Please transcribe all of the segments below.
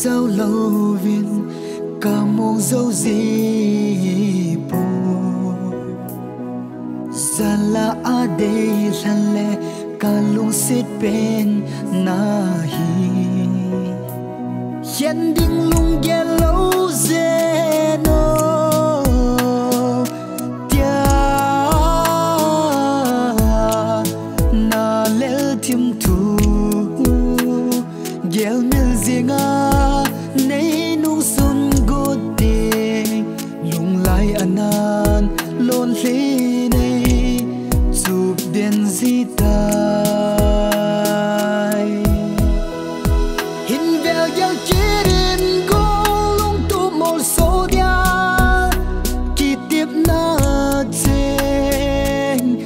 dâu lâu viên cả mong dâu gì bù ra là ở đây lần lẽ cả lung xít bên na hi hiện đinh lung ghé lâu dễ nô tia na lẽ thêm thu ghé mil riêng nay nung xuân gột đi lung lại anan lon lê này chụp đèn di tai hình vẹo giao chia đến cô lung tu một số dia kỳ tiếp na trên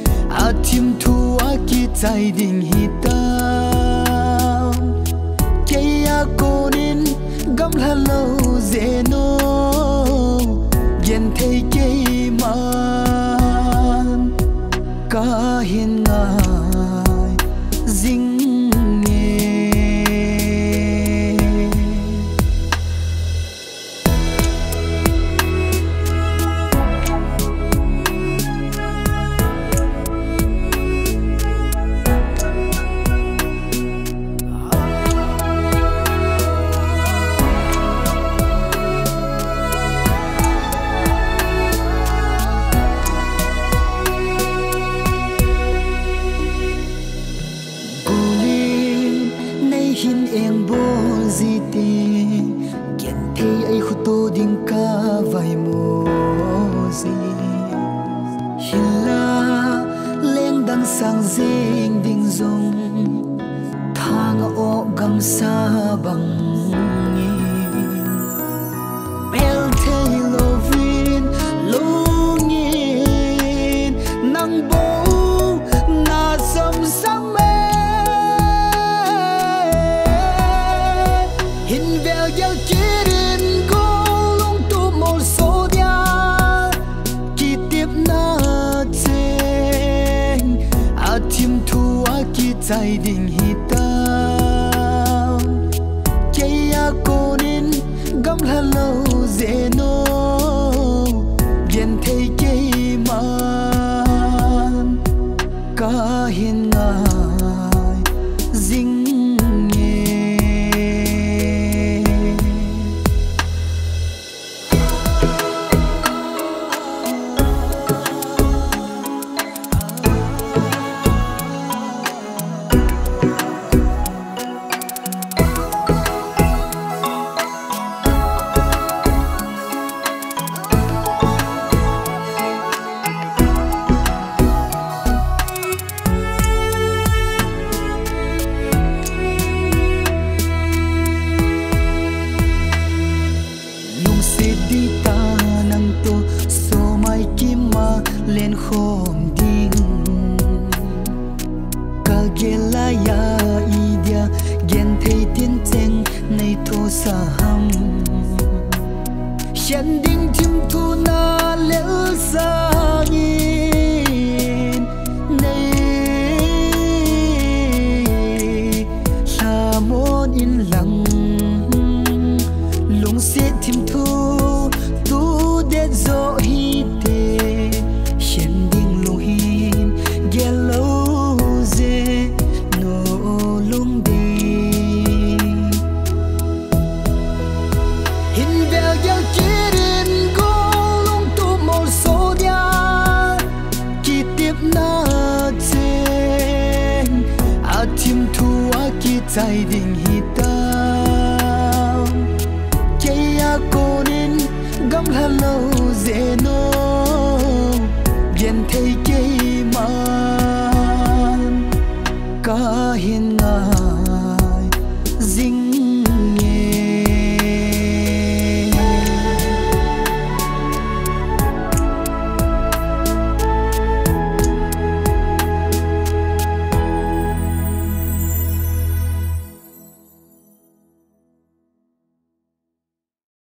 thêm thu kỳ trái đình hít cô nên gắm là lâu dễ nô gen thấy cây man cả hiền ngài dinh nghe hin em bo gì tê kiện thế ấy khu tô đinh ca vài mô gì hin la lên đằng sang dinh đinh dòng thang ô gam sa bằng bel thế lo vin lu nhìn nang bo na sum sam hình vẹo giao chia đến cô lung tu một số dia kỳ tiếp na trên thêm thu kỳ trái đình hít tao cây cô nên gắm là lâu dễ nô ghen thấy cây man cả hiền ngài dinh đi ta nang to so mai kim ma lên khom ding ka gela ya idia gen thei tin cheng nei tho sa ham hian ding chim thu na lel sa ngin nei sa mon in lang lung se thim thu zo hi te hiền đinh lung hin ghé lâu dễ nô lung đi hình vẹo giao chia đến cô lung tu một số dia kỳ tiếp na trên thêm thu kỳ trái đình